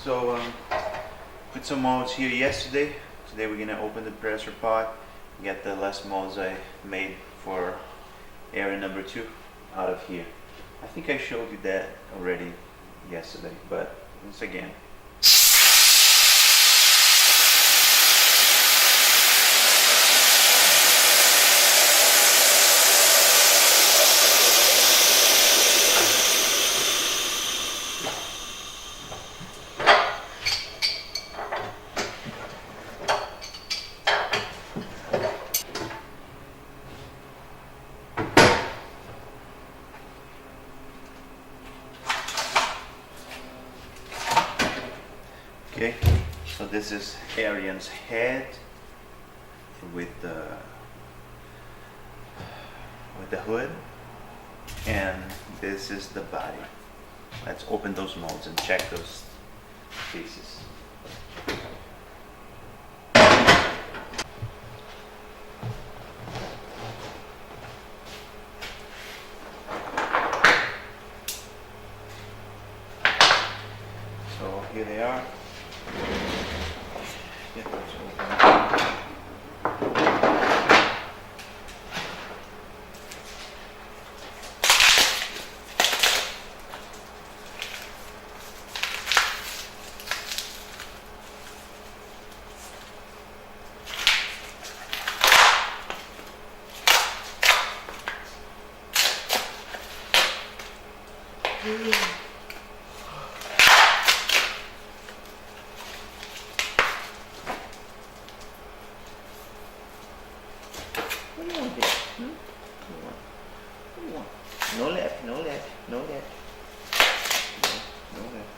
So put some molds here yesterday. Today we're gonna open the pressure pot, get the last molds I made for area number 2 out of here. I think I showed you that already yesterday, but once again. Okay, so this is Arian's head with the hood, and this is the body. Let's open those molds and check those pieces. So here they are. Get those open. What do you want there? What do you want? No left, no left, no left. No left.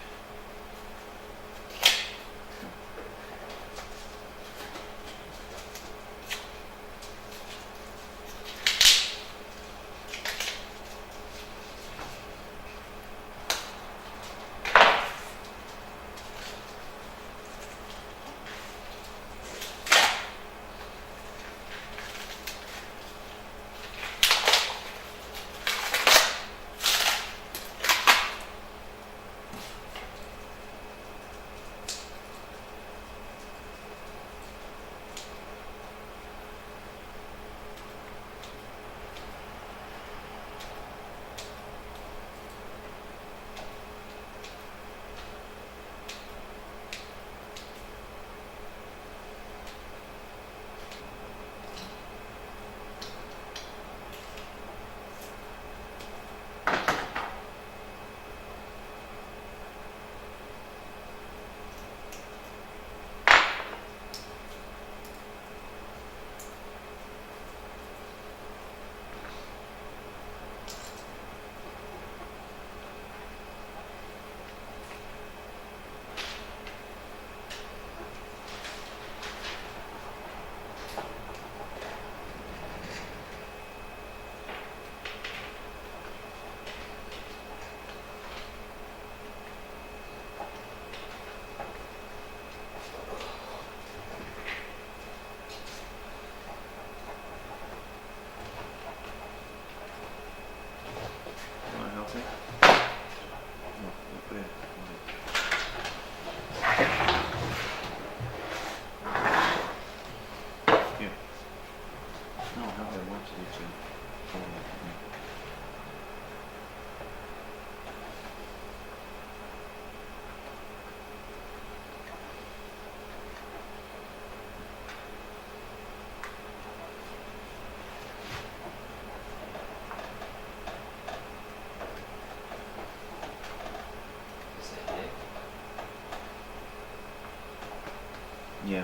Yeah.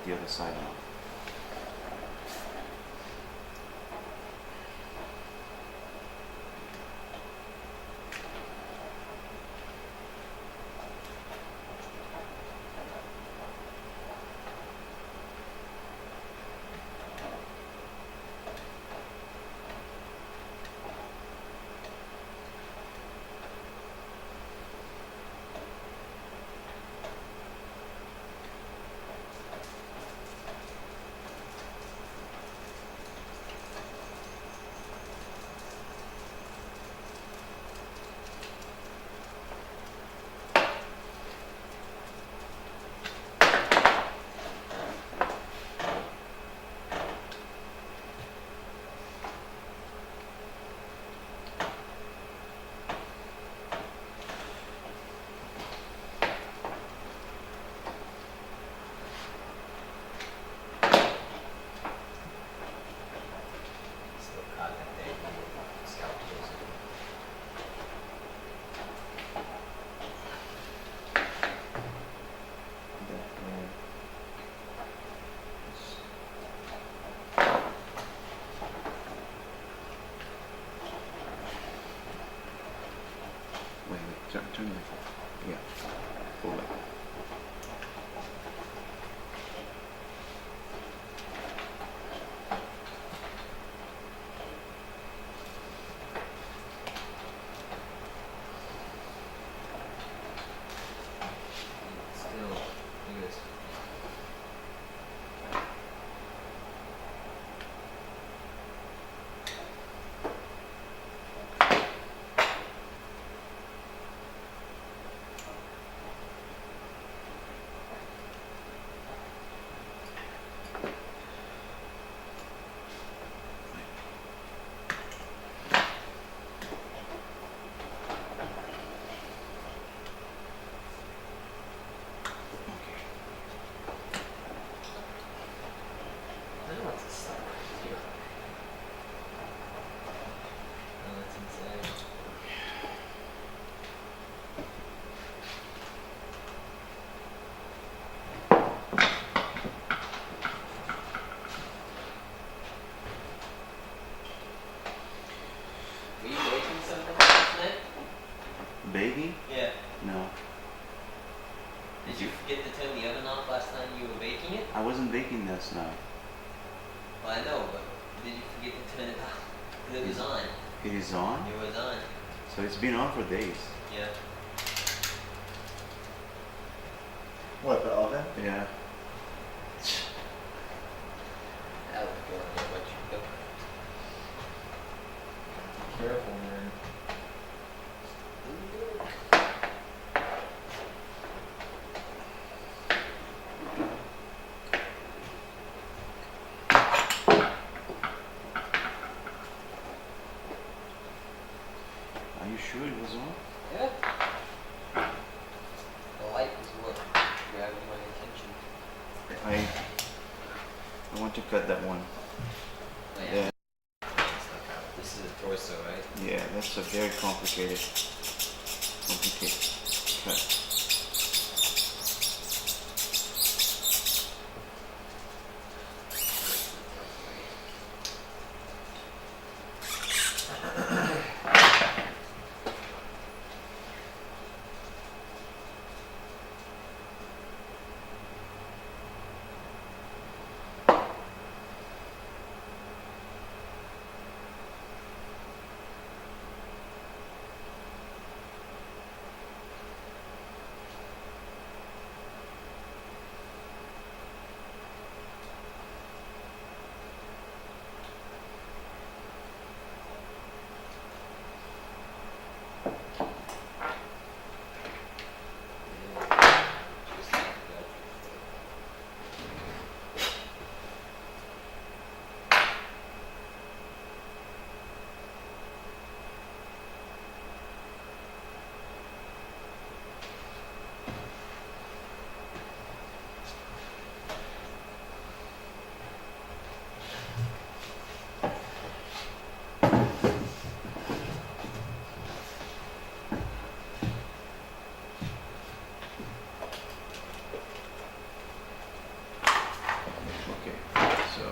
The other side now. Did you forget to turn the oven off last time you were baking it? I wasn't baking this now. Well, I know, but did you forget to turn it off? Because it was on. It is on? It was on. So it's been on for days. Yeah. What, the oven? Yeah. That would go on there, what you cook. Be careful, man. Are you sure it was on? Yeah. The light was what grabbed my attention. I want to cut that one. Oh, Yeah. This is a torso, right? Yeah, that's a very complicated cut. Just like that. Okay, so.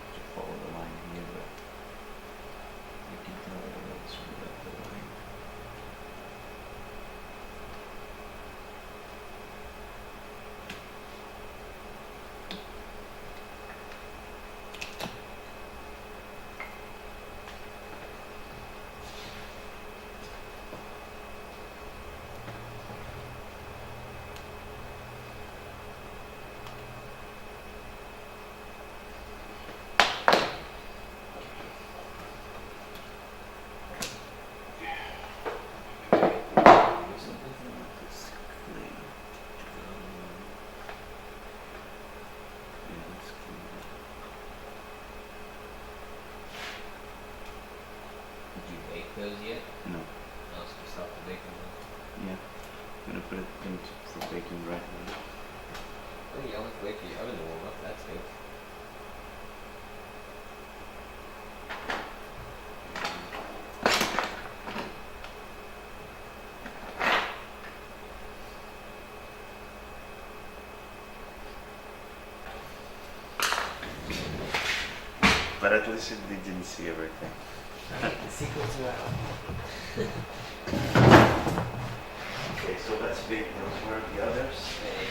To follow the line here, but you can tell that it's without the line. This clay. Yeah, that's clean. Did you bake those yet? No. No, so you stopped the baking one. Yeah. I'm gonna put it in for baking right now. Oh, you only have to wait for your oven to warm up. That's good. But at least they didn't see everything. The secrets are out. Okay, so let's bake those. Where are the others? Hey.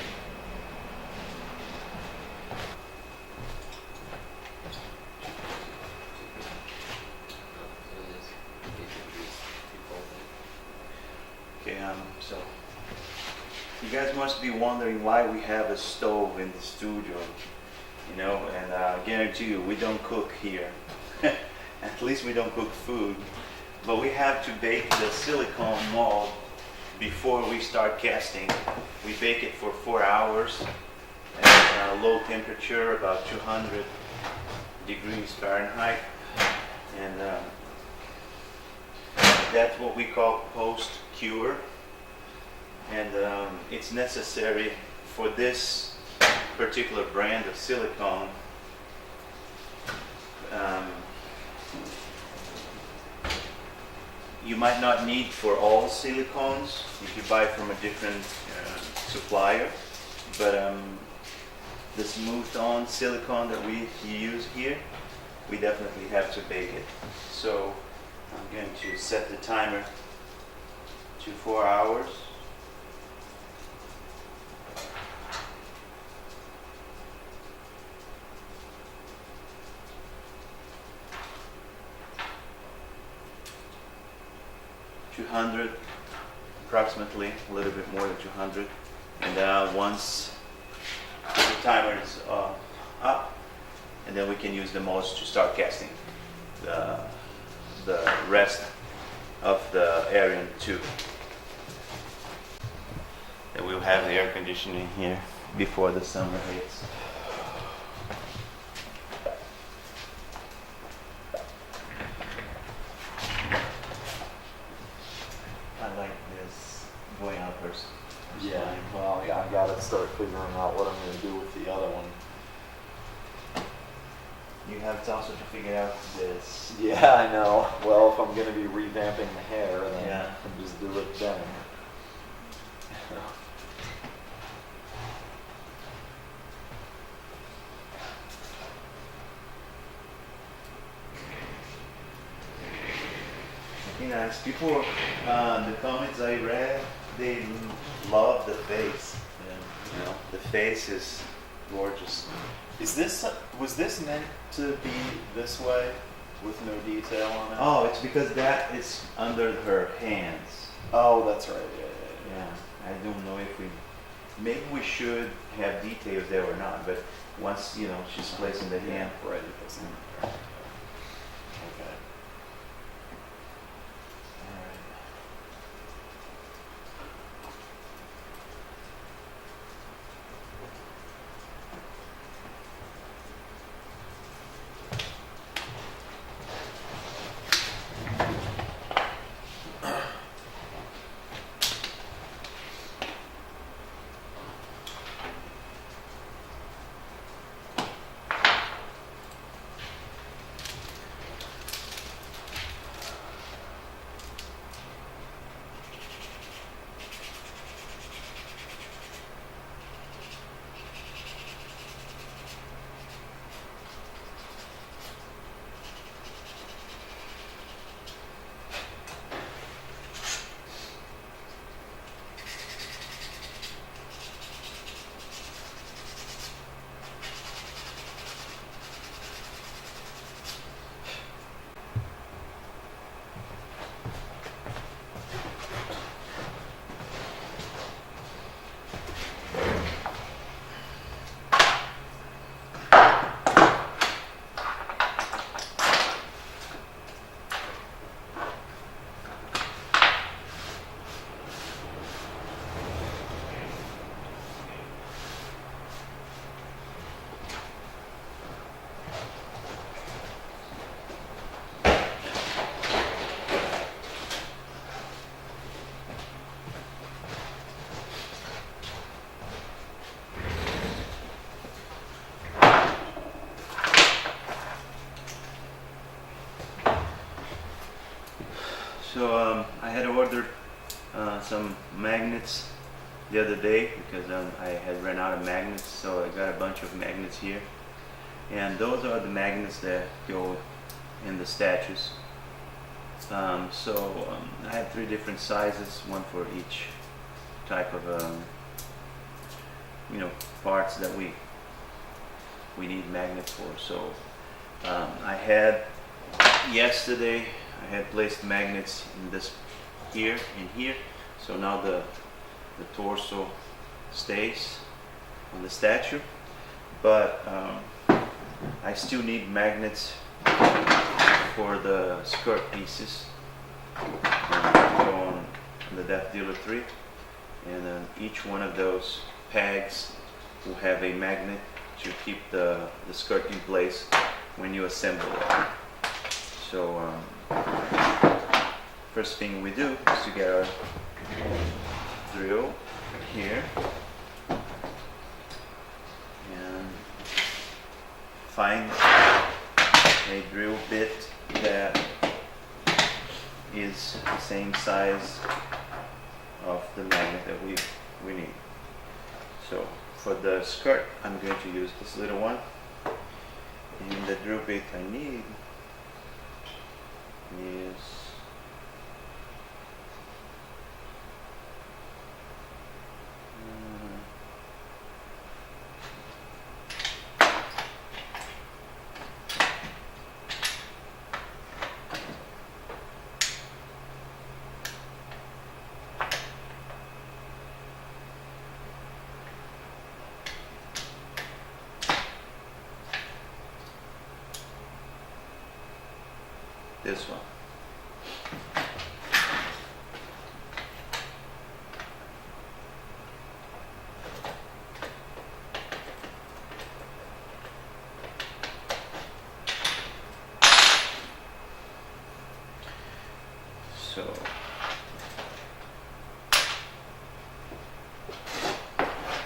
Okay, so you guys must be wondering why we have a stove in the studio, you know, and I guarantee you we don't cook here. At least we don't cook food, but we have to bake the silicone mold before we start casting. We bake it for 4 hours, and low temperature, about 200 degrees Fahrenheit, and that's what we call post-cure, and it's necessary for this particular brand of silicone. You might not need for all silicones if you buy from a different supplier, but the smooth-on silicone that we use here, we definitely have to bake it. So I'm going to set the timer to 4 hours. Approximately a little bit more than 200, and once the timer is up, and then we can use the molds to start casting the rest of the area too. And we'll have the air conditioning here before the summer hits. I like this going out first. Yeah, well, yeah, I gotta start figuring out what I'm gonna do with the other one. You have to also to figure out this. Yeah, I know. Well, if I'm gonna be revamping the hair, then Yeah. I'll just do it then. You know, as people, the comments I read, they love the face. You know, the face is gorgeous. Was this meant to be this way with no detail on it? Oh, it's because that is under her hands. Oh, that's right. Yeah. Yeah, I don't know if maybe we should have details there or not, but once, you know, she's placing the hand. Right, it doesn't. Okay. So I had ordered some magnets the other day because I had run out of magnets, so I got a bunch of magnets here, and those are the magnets that go in the statues. I have 3 different sizes, one for each type of parts that we need magnets for. So I had yesterday I had placed magnets in this here and here, so now the torso stays on the statue, but I still need magnets for the skirt pieces. Go on the Death Dealer 3, and then each one of those pegs will have a magnet to keep the skirt in place when you assemble it. So first thing we do is to get our drill here and find a drill bit that is the same size of the magnet that we need. So for the skirt, I'm going to use this little one, and the drill bit I need is this one. So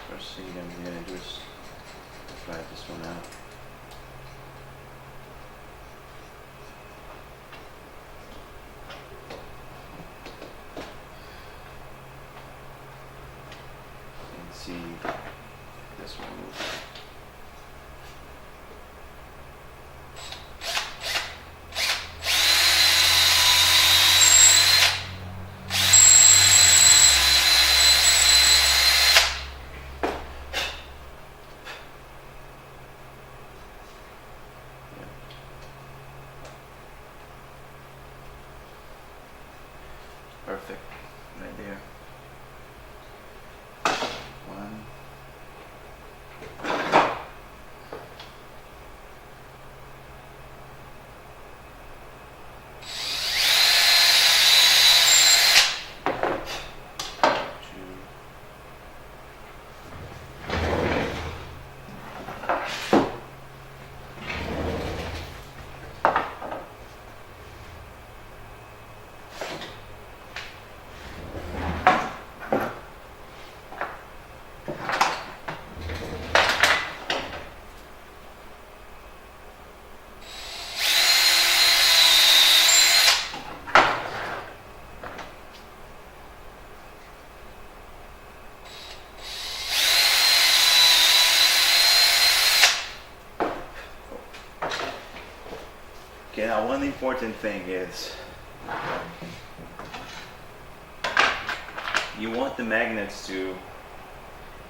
first thing I'm going to do is try this one out. And see this one moves. Perfect, right there. One. Two. Okay, now one important thing is you want the magnets to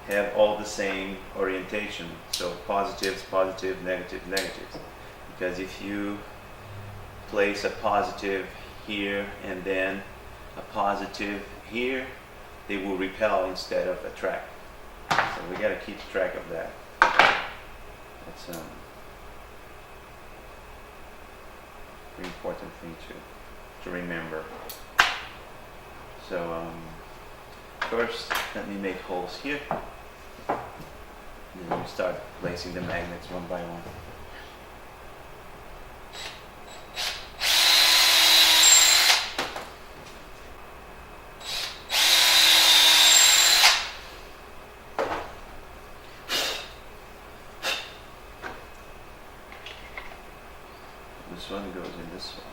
have all the same orientation. So positives, positive, negative, negatives. Because if you place a positive here and then a positive here, they will repel instead of attract. So we got to keep track of that. That's very important thing to remember. So first, let me make holes here. And then we start placing the magnets one by one. This one goes in this one.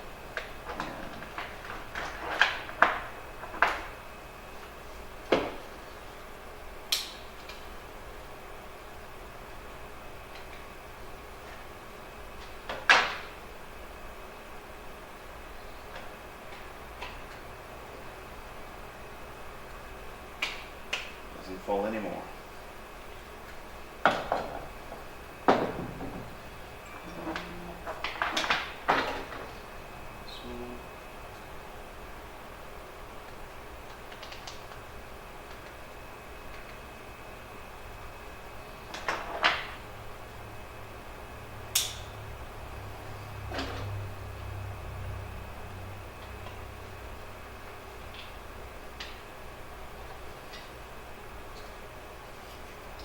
Doesn't fall anymore.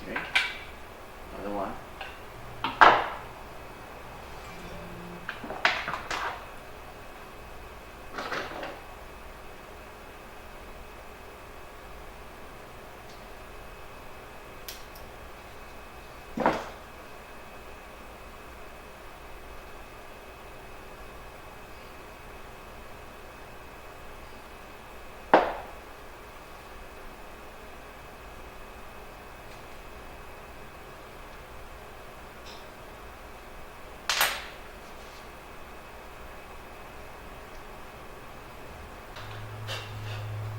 Okay, another one.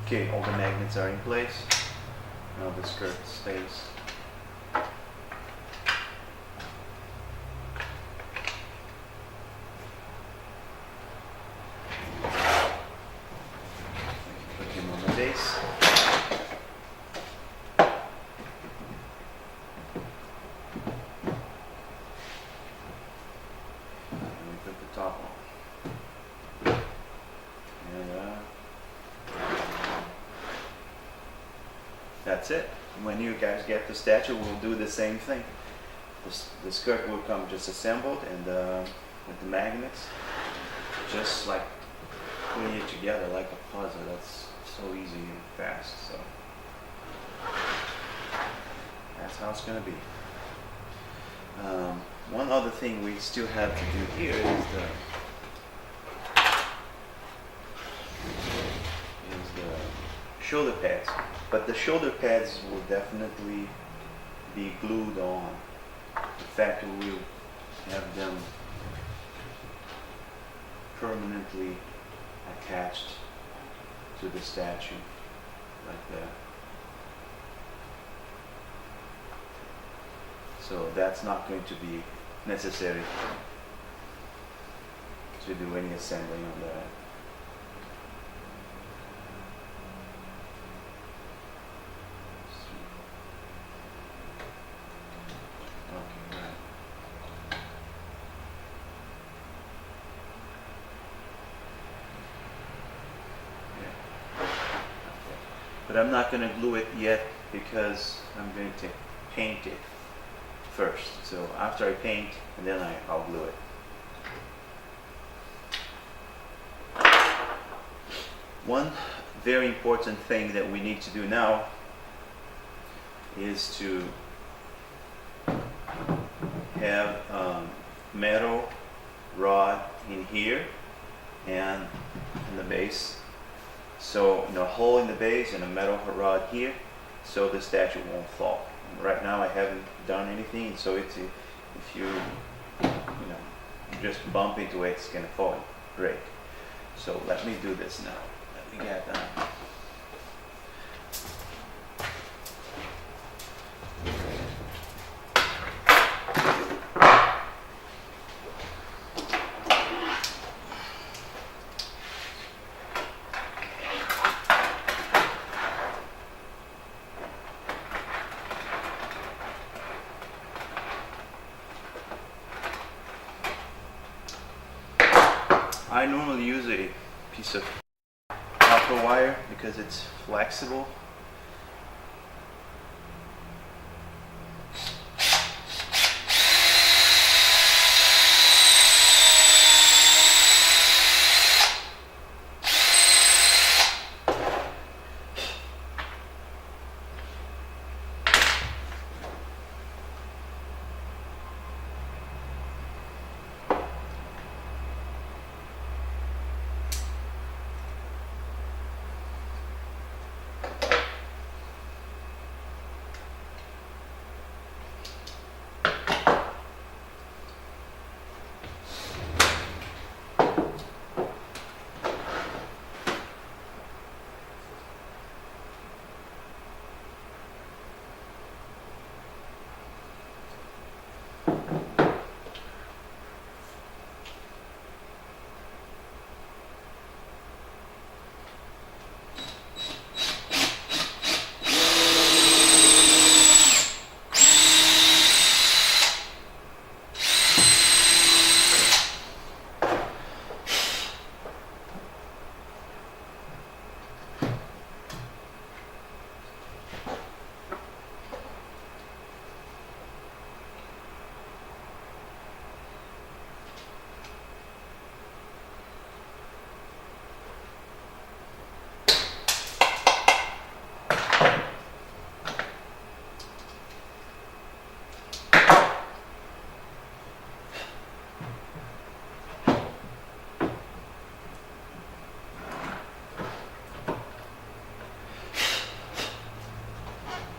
Okay, all the magnets are in place. Now the skirt stays. Put him on the base. And we put the top on. And that's it. When you guys get the statue, we'll do the same thing. The skirt will come just assembled and with the magnets, just like putting it together like a puzzle. That's so easy and fast. So that's how it's gonna be. One other thing we still have to do here is the shoulder pads. But the shoulder pads will definitely be glued on. In fact, we will have them permanently attached to the statue, like that. So that's not going to be necessary to do any assembly on that. Okay, right. Yeah. But I'm not going to glue it yet because I'm going to paint it first. So after I paint, and then I'll glue it. One very important thing that we need to do now is to have metal rod in here and in the base. So, a hole in the base and a metal rod here, so the statue won't fall. Right now I haven't done anything, so if you just bump into it, it's gonna fall, break. So let me do this now. Let me get that. I normally use a piece of copper wire because it's flexible.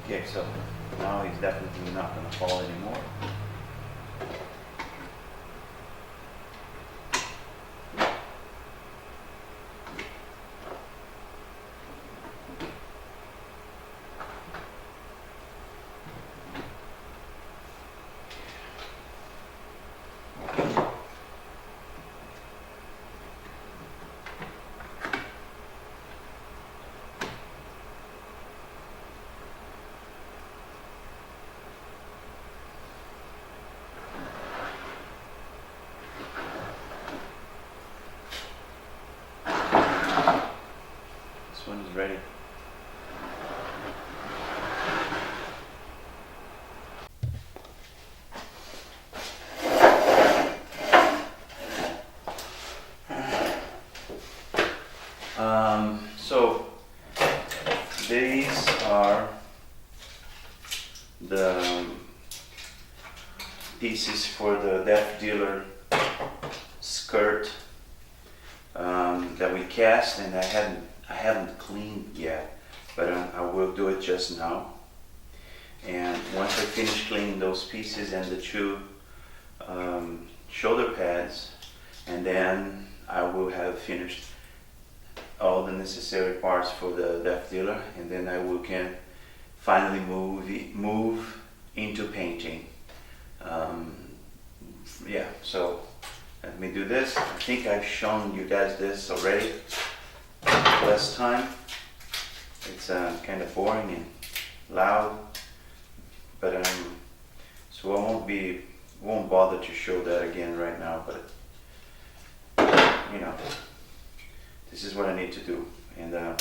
Okay, so now he's definitely not going to fall anymore. pieces for the deaf dealer skirt that we cast, and I haven't cleaned yet, but I will do it just now. And once I finish cleaning those pieces and the two shoulder pads, and then I will have finished all the necessary parts for the deaf dealer, and then I will can finally move into painting. Yeah, so let me do this. I think I've shown you guys this already last time. It's kind of boring and loud, but so I won't bother to show that again right now. But you know, this is what I need to do, and I'll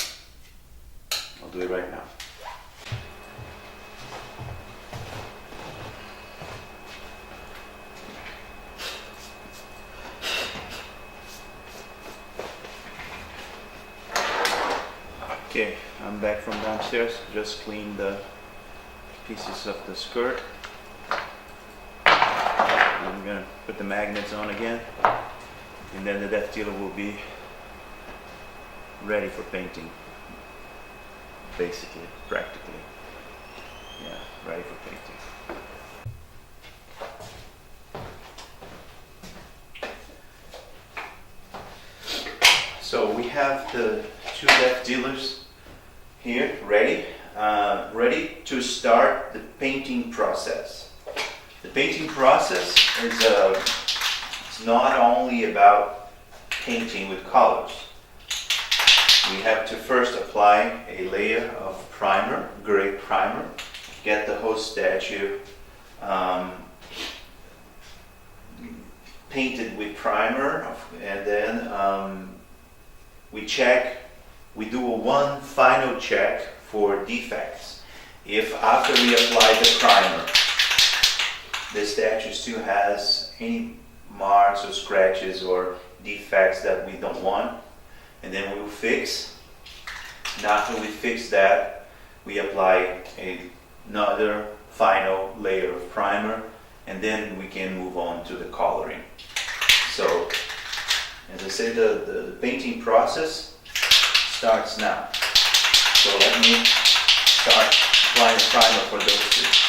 do it right now. Okay, I'm back from downstairs. Just cleaned the pieces of the skirt. I'm gonna put the magnets on again, and then the deaf dealer will be ready for painting. Basically, practically. Yeah, ready for painting. So we have the two deaf dealers here ready to start the painting process. The painting process is it's not only about painting with colors. We have to first apply a layer of primer, gray primer, get the whole statue painted with primer, and then we do one final check for defects. If after we apply the primer, the statue still has any marks or scratches or defects that we don't want, and then we will fix. And after we fix that, we apply another final layer of primer, and then we can move on to the coloring. So, as I said, the painting process starts now. So let me start applying the primer for those two.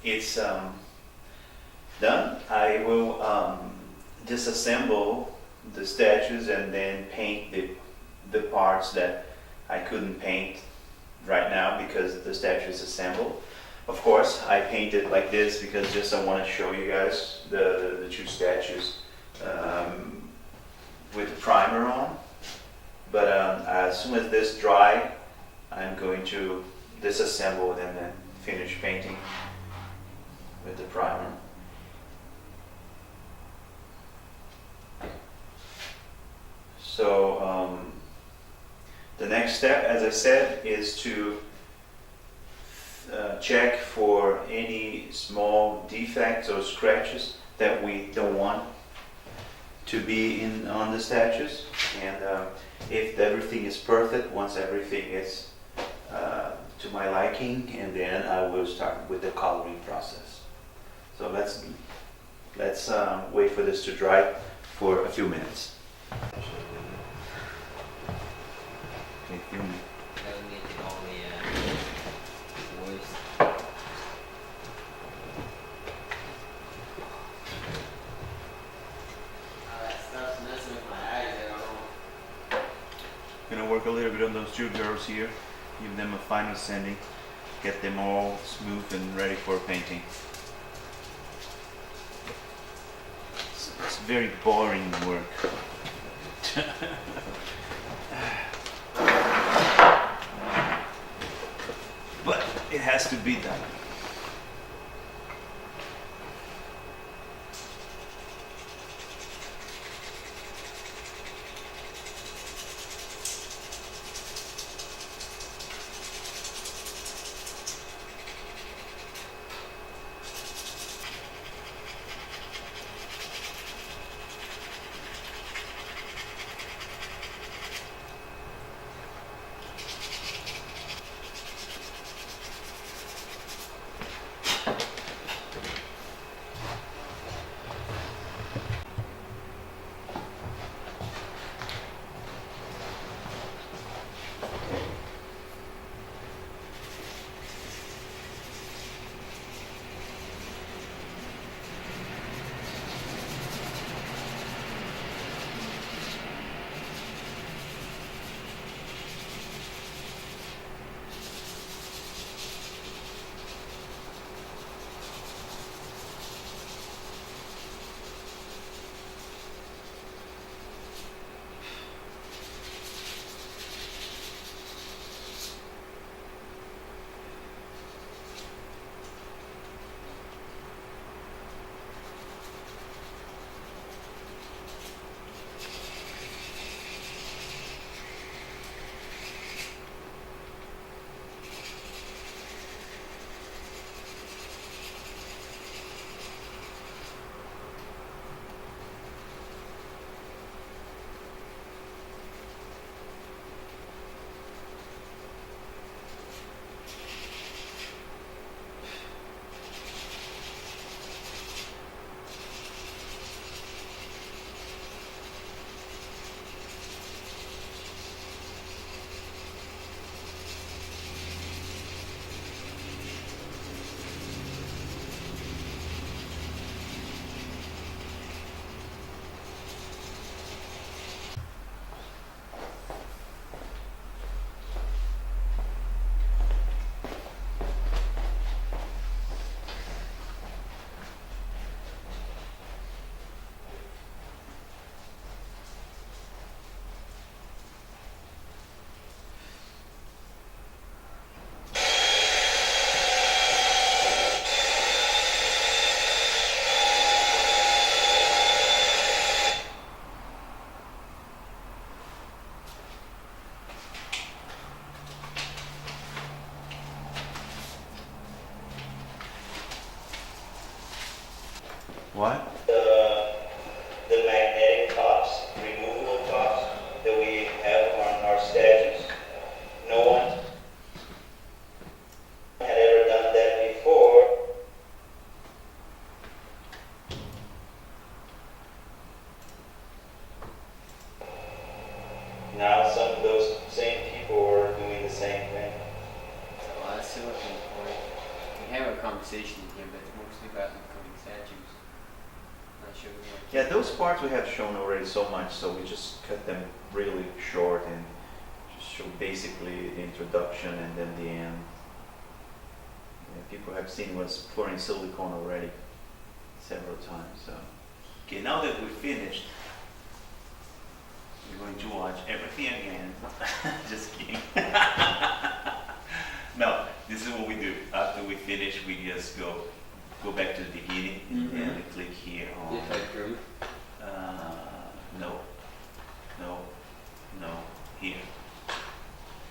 it's done, I will disassemble the statues and then paint the parts that I couldn't paint right now because the statue is assembled. Of course, I painted like this because just I want to show you guys the two statues with the primer on. But as soon as this dry, I'm going to disassemble it and then finish painting with the primer. So the next step, as I said, is to check for any small defects or scratches that we don't want to be on the statues. And if everything is perfect, once everything is to my liking, and then I will start with the coloring process. So let's wait for this to dry for a few minutes. Okay, film me. That'll make it all the worst. That stuff's messing with my eyes, I don't know. Gonna work a little bit on those two girls here, give them a final sanding, get them all smooth and ready for painting. It's very boring work. But it has to be done. What? The magnetic tops, removable tops that we have on our statues. No one had ever done that before. Now some of those same people are doing the same thing. A lot of silicone for it. have a conversation here, but it's mostly about upcoming statues. Not sure we want to. Yeah, those parts we have shown already so much, so we just cut them really short and just show basically the introduction and then the end. Yeah, people have seen us pouring silicone already several times. So, okay, now that we're finished, we're going to watch everything again. Just kidding. No, this is what we do. After we finish, we just go back to the beginning and we click here on. If I prove. No, no, no. Here.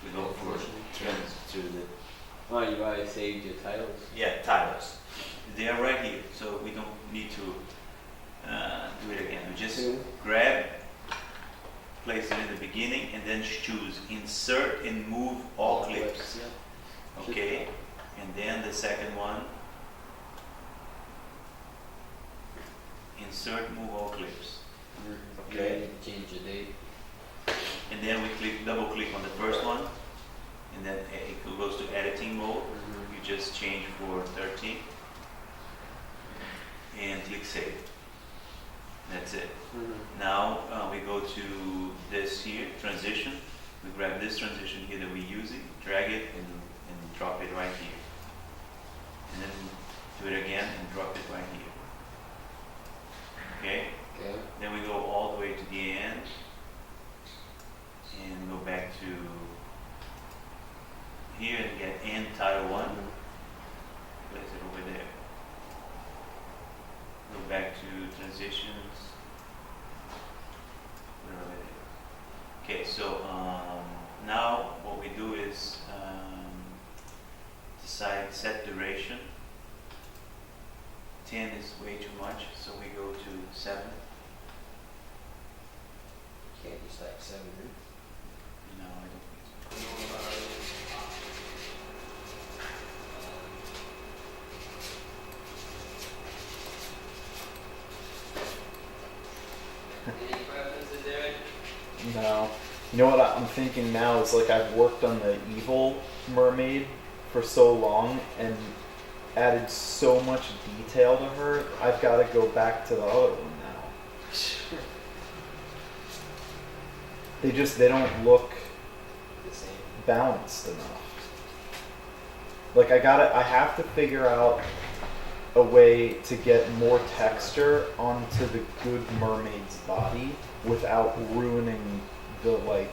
We go for trends to the. Oh, you already saved your titles. Yeah, titles. They are right here, so we don't need to do it again. We just grab, place it in the beginning, and then choose insert and move all clips. Yeah. Okay, and then the second one, insert, move all clips. Okay. You need to change the date. And then we double click on the first one, and then it goes to editing mode. You just change for 13 and click save. That's it. Now we go to this here, transition. We grab this transition here that we're using, drag it and drop it right here. And then do it again and drop it right here. Okay? Okay. Then we go all the way to the end and go back to here and get end title 1. Place it over there. Go back to transitions. Put it over there. Okay, so now what we do is decide set duration. 10 is way too much, so we go to 7. Can't just like 7 minutes. No, I don't think so. Any preferences, Eric? No. You know what I'm thinking now is like I've worked on the evil mermaid for so long and added so much detail to her, I've got to go back to the other one now. They don't look The same. balanced enough. Like I have to figure out a way to get more texture onto the good mermaid's body without ruining the like.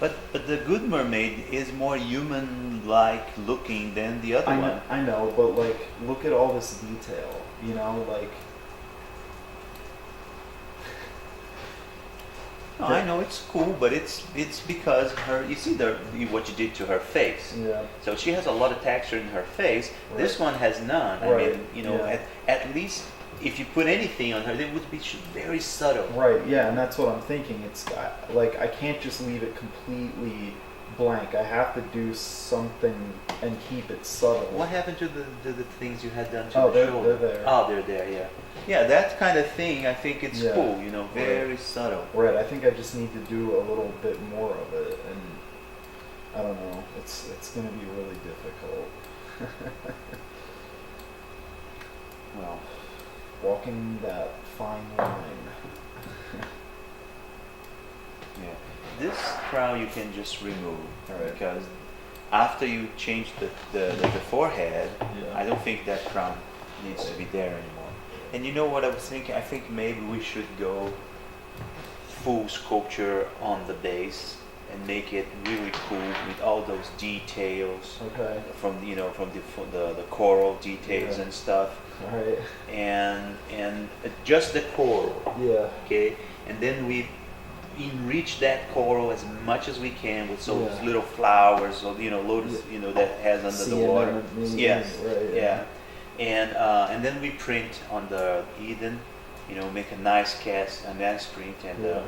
But the Good Mermaid is more human-like looking than the other one. I know, but like, look at all this detail. You know, like. No, I know it's cool, but it's because you see what you did to her face. Yeah. So she has a lot of texture in her face. Right. This one has none. Right. I mean, you know, Yeah. at least if you put anything on her, it would be very subtle. Right. Yeah, and that's what I'm thinking. It's like I can't just leave it completely blank. I have to do something and keep it subtle. What happened to the things you had done to Oh, the shoulder? they're there. Oh, they're there. Yeah. Yeah, that kind of thing. I think it's Yeah. cool. You know, very subtle. Right. I think I just need to do a little bit more of it, and I don't know. It's going to be really difficult. Well. Walking that fine line. Yeah. This crown you can just remove Right. because after you change the forehead, Yeah. I don't think that crown needs to be there anymore. And you know what I was thinking? I think maybe we should go full sculpture on the base and make it really cool with all those details Okay. from the coral details Yeah. and stuff, All right. and just the coral. Yeah. Okay, and then we enrich that coral as much as we can with those Yeah. little flowers or lotus that has under the water. Yes, Right. yeah, and then we print on the Eden, make a nice print, and Yeah.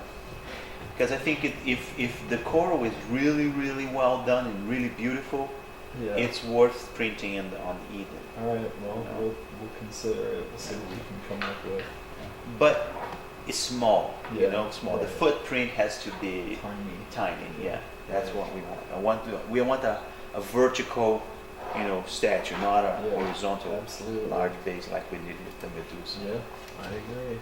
because I think if the coral is really really well done and really beautiful, Yeah. it's worth printing on the Eden. All right. Well, No. we'll consider it. We'll see what we can come up with. But it's small, Yeah, small. The right. footprint has to be Tiny. tiny. Yeah, that's what we want. We want a vertical statue, not a Yeah, horizontal absolutely. large base like we did with the Medusa. Yeah, I agree.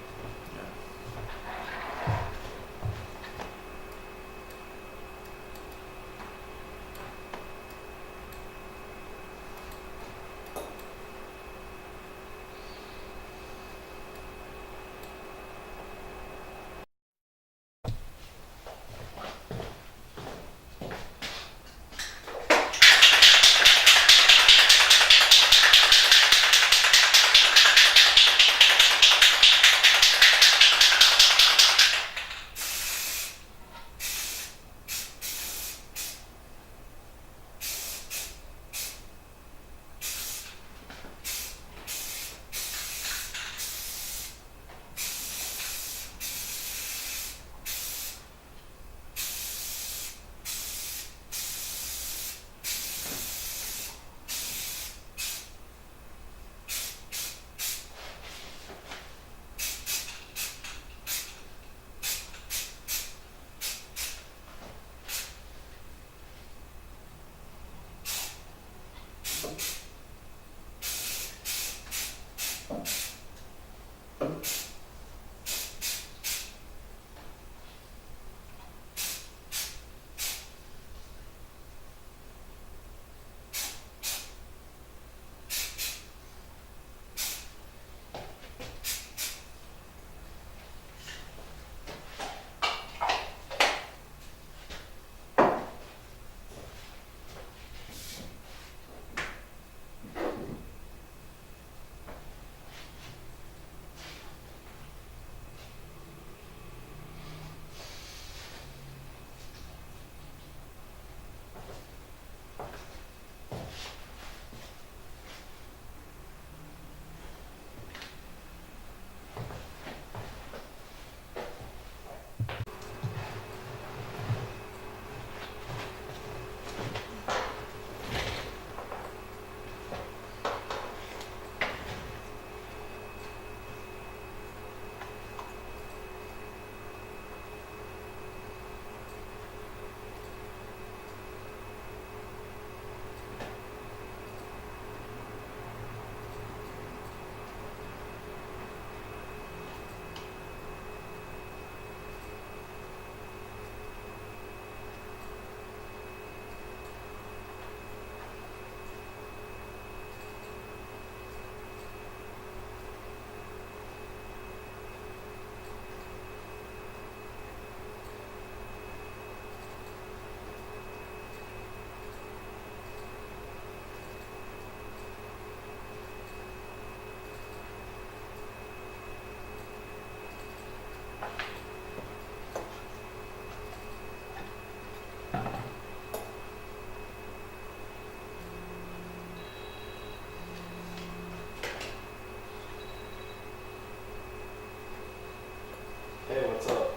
Hey, what's up?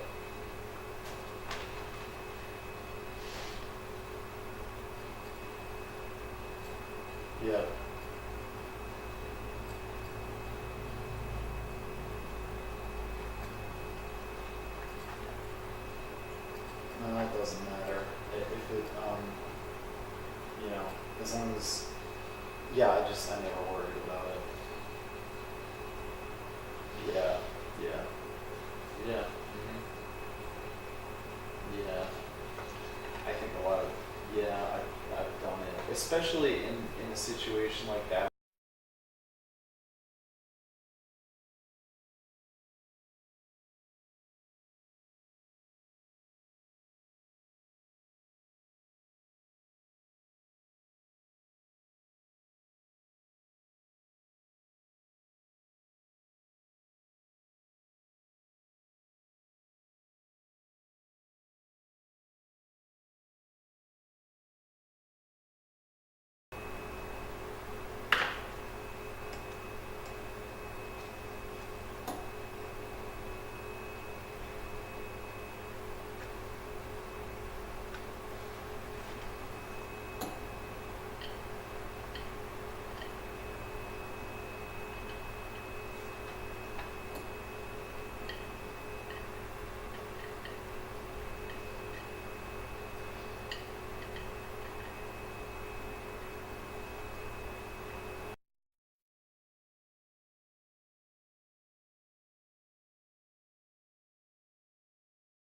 Yeah. No, it doesn't matter. If it, as long as, yeah, I never worried about it. Yeah, yeah, yeah. Yeah. I think a lot of, yeah, I've done it, especially in a situation like that.